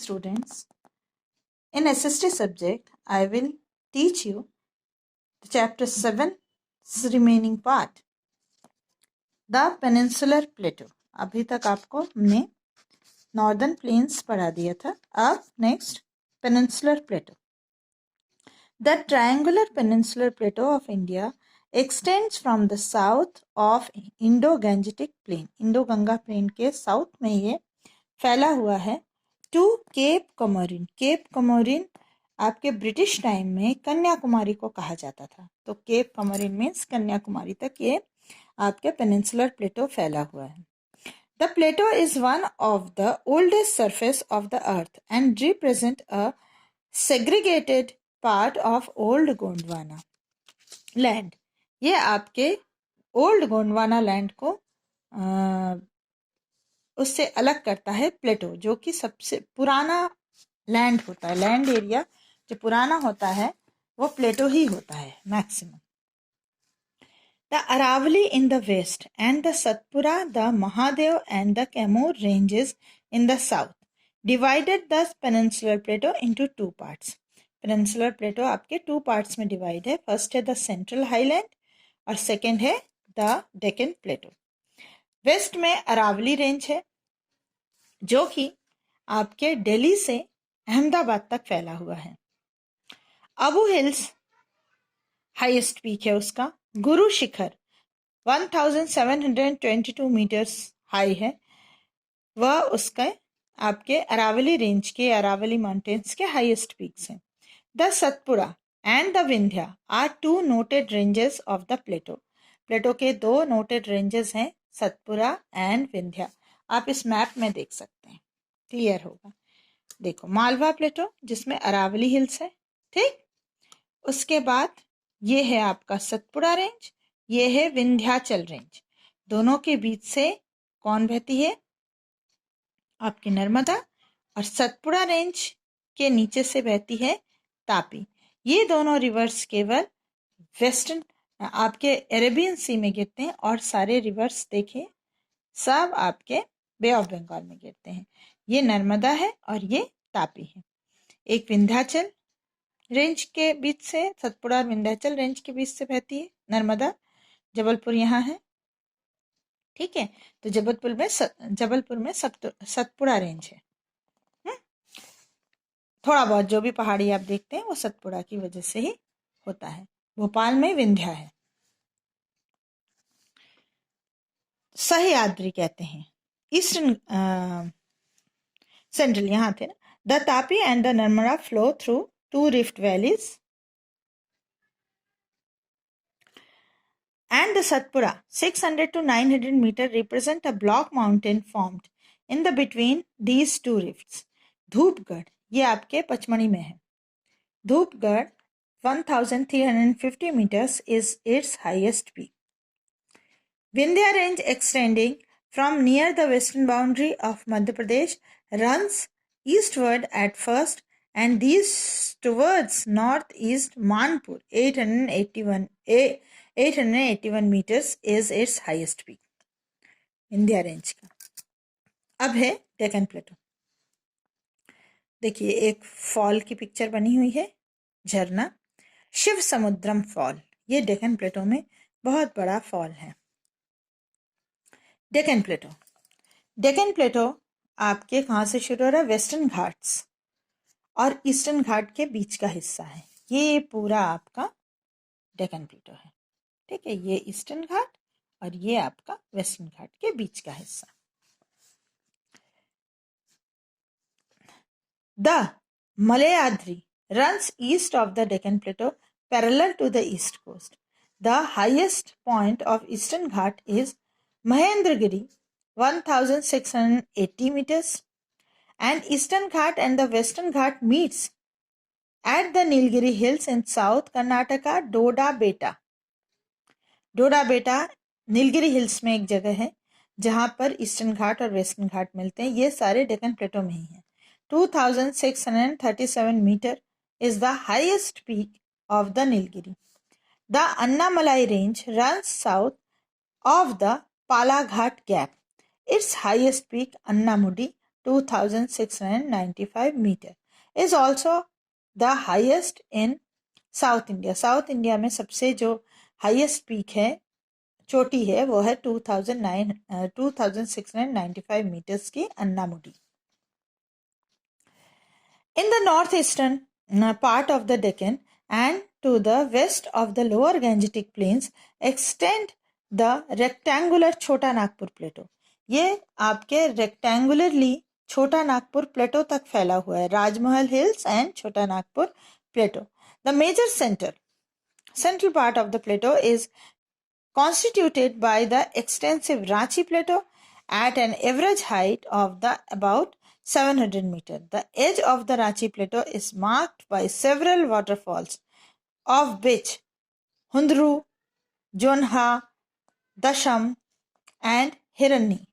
students. In SST subject, I will teach you the chapter 7's remaining part, the Peninsular Plateau. अभी तक आपको हमने northern plains पढ़ा दिया था. अब next Peninsular Plateau. The triangular Peninsular Plateau of India extends from the south of Indo-Gangetic Plain. इंडो-गंगा plane के south में ये फैला हुआ है two cap Comorin. Cap Comorin आपके ब्रिटिश टाइम में कन्याकुमारी को कहा जाता था. तो केप कमोरिन मीन्स कन्याकुमारी तक ये आपके पेनिनसुलर प्लेटो फैला हुआ है. The plateau is one of the oldest surface of the earth and represent a segregated part of old Gondwana land. ये आपके ओल्ड गोंडवाना लैंड को उससे अलग करता है प्लेटो, जो कि सबसे पुराना लैंड होता है. लैंड एरिया जो पुराना होता है वो प्लेटो ही होता है maximum. The Aravalli in the west and the Satpura, the Mahadev and the Kaimur ranges in the south divided the peninsular plateau into two parts. Peninsular plateau आपके टू पार्ट्स में डिवाइड है. फर्स्ट है द सेंट्रल हाईलैंड और सेकेंड है the Deccan plateau. West में Aravalli range है जो कि आपके दिल्ली से अहमदाबाद तक फैला हुआ है. अबू हिल्स हाईएस्ट पीक है उसका. गुरु शिखर 1722 मीटर्स हाई है. वह उसके आपके अरावली रेंज के, अरावली माउंटेन्स के हाईएस्ट पीक्स हैं. The Satpura and the Vindhya are two noted ranges of the plateau. Plateau के दो नोटेड रेंजेस हैं, सतपुरा एंड विंध्या. आप इस मैप में देख सकते हैं, क्लियर होगा. देखो मालवा प्लेटो जिसमें अरावली हिल्स है, ठीक. उसके बाद ये है आपका सतपुड़ा रेंज, ये है विंध्याचल रेंज. दोनों के बीच से कौन बहती है? आपकी नर्मदा. और सतपुड़ा रेंज के नीचे से बहती है तापी. ये दोनों रिवर्स केवल वेस्टर्न आपके अरेबियन सी में गिरते हैं और सारे रिवर्स देखिए सब आपके बे ऑफ बंगाल में गिरते हैं. ये नर्मदा है और ये तापी है. एक विंध्याचल रेंज के बीच से, सतपुड़ा और विंध्याचल रेंज के बीच से बहती है नर्मदा. जबलपुर यहाँ है, ठीक है. तो जबलपुर में सतपुड़ा रेंज है. थोड़ा बहुत जो भी पहाड़ी आप देखते हैं वो सतपुड़ा की वजह से ही होता है. भोपाल में विंध्या है. सह्याद्री कहते हैं. ईस्टर्न सेंट्रल यहाँ थे ना. The Tapi and the Narmada flow through two rift valleys and the Satpura 600 to 900 meter represent a block mountain formed in the between these two rifts. Dhupgarh ये आपके पचमढ़ी में है. Dhupgarh 1350 meters is its highest peak. Vindhya range extending from near the western boundary of Madhya Pradesh runs eastward at first and these towards northeast. Manpur 881 meters is its highest peak. Vindhya range का. अब है डेक्कन प्लेटो. देखिए एक fall की picture बनी हुई है, झरना, शिव समुद्रम फॉल. ये डेक्कन प्लेटो में बहुत बड़ा फॉल है. डेक्कन प्लेटो. डेक्कन प्लेटो आपके कहाँ से शुरू हो रहा है? वेस्टर्न घाट्स और ईस्टर्न घाट के बीच का हिस्सा है. ये पूरा आपका डेक्कन प्लेटो है, ठीक है. ये ईस्टर्न घाट और ये आपका वेस्टर्न घाट के बीच का हिस्सा. The Malayadri runs east of the Deccan Plateau parallel to the east coast. The highest point of eastern ghat is Mahendragiri 1680 meters and eastern ghat and the western ghat meets at the Nilgiri hills in south Karnataka. डोडा बेटा Nilgiri hills में एक जगह है जहां पर eastern घाट और western घाट मिलते हैं. ये सारे डेक्कन प्लेटो में ही हैं. 2637 metre is the highest peak of the Nilgiri. The Annamalai range runs south of the Palaghat Gap. Its highest peak, Annamudi, 2695 meter. Is also the highest in south India. South India में सबसे जो highest peak है, चोटी है, वो है 2695 metres की Anamudi. In the northeastern part of the Deccan and to the west of the lower Gangetic plains extend the rectangular छोटा नागपुर प्लेटो. ये आपके रेक्टेंगुलरली छोटा नागपुर प्लेटो तक फैला हुआ है. राजमहल हिल्स एंड छोटा नागपुर प्लेटो. The major central part of the plateau is constituted by the extensive Ranchi Plateau at an average height of about 700 meters. The edge of the Ranchi Plateau is marked by several waterfalls, of which Hundru, Jonha, Dasham, and Hiranni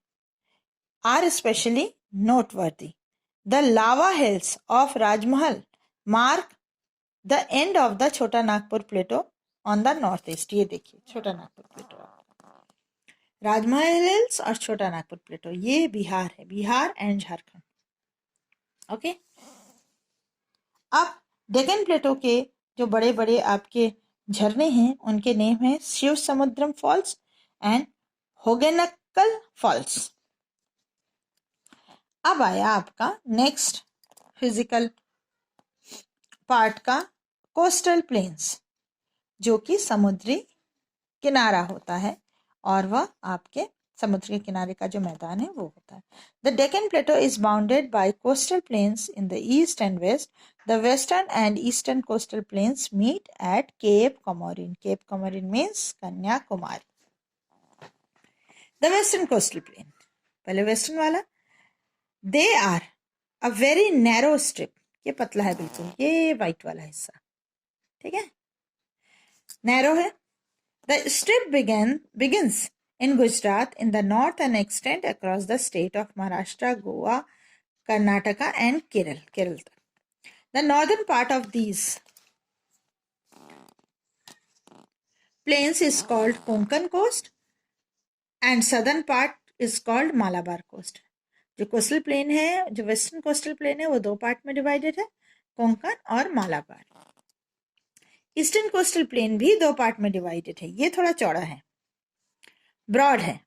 are especially noteworthy. The lava hills of Rajmahal mark the end of the Chota Nagpur Plateau on the northeast. ये देखिए छोटा नागपुर प्लेटो, राजमहल hills और छोटा नागपुर प्लेटो, ये बिहार है, Bihar and Jharkhand. Okay. अब डेक्कन प्लेटो के जो बड़े बड़े आपके झरने हैं उनके नेम है शिव समुद्रम फॉल्स एंड होगेनक्कल फॉल्स. अब आया आपका नेक्स्ट फिजिकल पार्ट का कोस्टल प्लेन्स, जो कि समुद्री किनारा होता है और वह आपके समुद्र के किनारे का जो मैदान है वो होता है. The Deccan plateau is bounded by coastal plains in the east and west. The western and eastern coastal plains meet at Cape Comorin. Cape Comorin means Kanyakumari. The western coastal plain, पहले वेस्टर्न वाला, they are a very narrow strip. ये पतला है बिल्कुल, ये white वाला हिस्सा, ठीक है, नैरो है. The strip begins in Gujarat in the north and extend across the state of Maharashtra, Goa, Karnataka and Kerala. The northern part of these plains is called Konkan coast and southern part is called Malabar coast. जो coastal plain है, जो western coastal plane है, वो दो part में divided है, कोंकण और Malabar. Eastern coastal plain भी दो पार्ट में डिवाइडेड है. ये थोड़ा चौड़ा है, ब्रॉड है.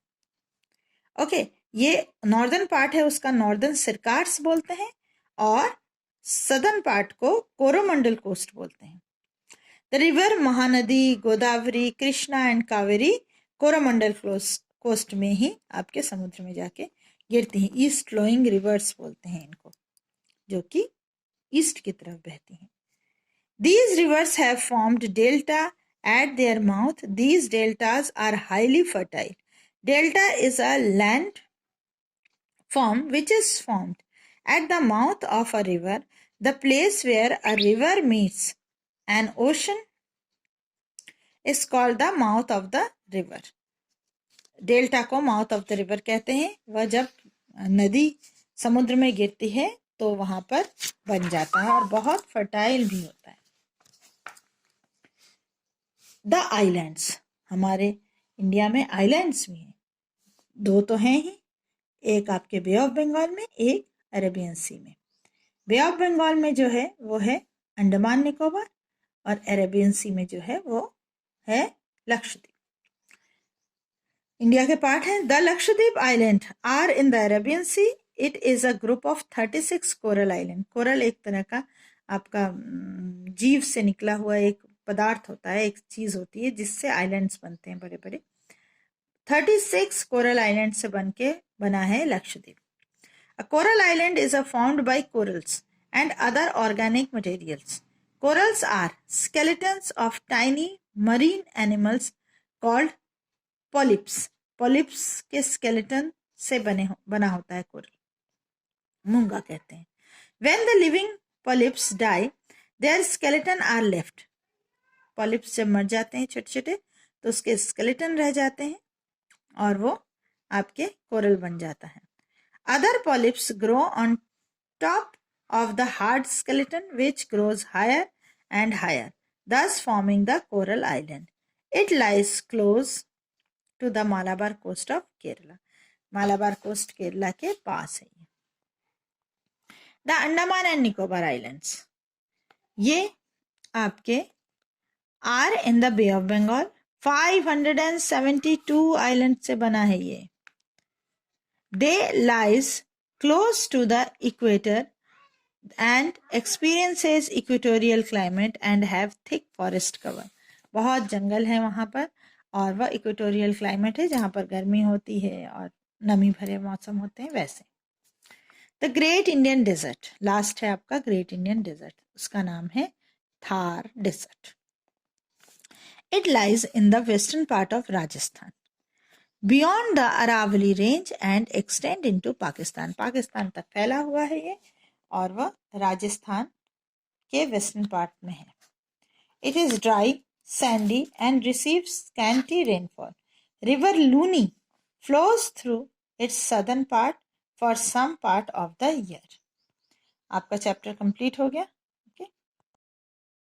ओके. ये नॉर्दर्न पार्ट है, उसका नॉर्दर्न सिरकार्स बोलते हैं और सदर्न पार्ट को कोरोमंडल कोस्ट बोलते हैं. The river Mahanadi, Godavari, Krishna and Kaveri Coromandel coast में ही आपके समुद्र में जाके गिरती हैं. ईस्ट फ्लोइंग रिवर्स बोलते हैं इनको, जो कि ईस्ट की तरफ बहती हैं. These rivers have formed delta at their mouth. These deltas are highly fertile. Delta is a land form which is formed at the mouth of a river, the place where a river meets an ocean is called the mouth of the river. Delta को mouth of the river कहते हैं. वह जब नदी समुद्र में गिरती है तो वहां पर बन जाता है और बहुत फर्टाइल भी होता है. द आइलैंड्स, हमारे इंडिया में आइलैंड्स भी हैं, दो तो हैं ही, एक आपके बे ऑफ बंगाल में, एक अरेबियन सी में. बे ऑफ बंगाल में जो है वो है अंडमान निकोबार और अरेबियन सी में जो है वो है लक्षद्वीप. इंडिया के पार्ट हैं. The Lakshadweep island are in the Arabian sea. It is a group of 36 coral island. Coral एक तरह का आपका जीव से निकला हुआ एक पदार्थ होता है, एक चीज होती है जिससे आइलैंड्स बनते हैं बड़े बड़े. 36 कोरल आइलैंड से बना है Lakshadweep. A coral island is found by corals and other organic materials. Corals are skeletons of tiny marine animals called polyps. Polyps के स्केलेटन से बना होता है कोरल, मूंगा कहते हैं. When the living polyps die their skeleton are left. Polyps जब मर जाते हैं छोटे छोटे तो उसके स्केलेटन रह जाते हैं और वो आपके कोरल बन जाता है. Other polyps grow on top of the hard skeleton which grows higher and higher, thus forming the coral island. It lies close to the Malabar coast of Kerala. Malabar coast Kerala के पास है. The Andaman and Nicobar islands, ये आपके are in the bay of Bengal, 572 island से बना है ये। They lies close to the equator and experiences equatorial climate and have thick forest cover, बहुत जंगल है वहाँ पर और वह इक्वेटोरियल क्लाइमेट है जहाँ पर गर्मी होती है और नमी भरे मौसम होते हैं वैसे। The great Indian desert, last है आपका ग्रेट इंडियन डेजर्ट, उसका नाम है Thar desert. It lies in the western part of Rajasthan beyond the Aravalli range and extend into Pakistan, Pakistan तक फैला हुआ है ये और वह राजस्थान के वेस्टर्न पार्ट में है। It is dry, sandy and receives scanty rainfall. River Luni flows through its southern part for some part of the year. आपका चैप्टर कंप्लीट हो गया।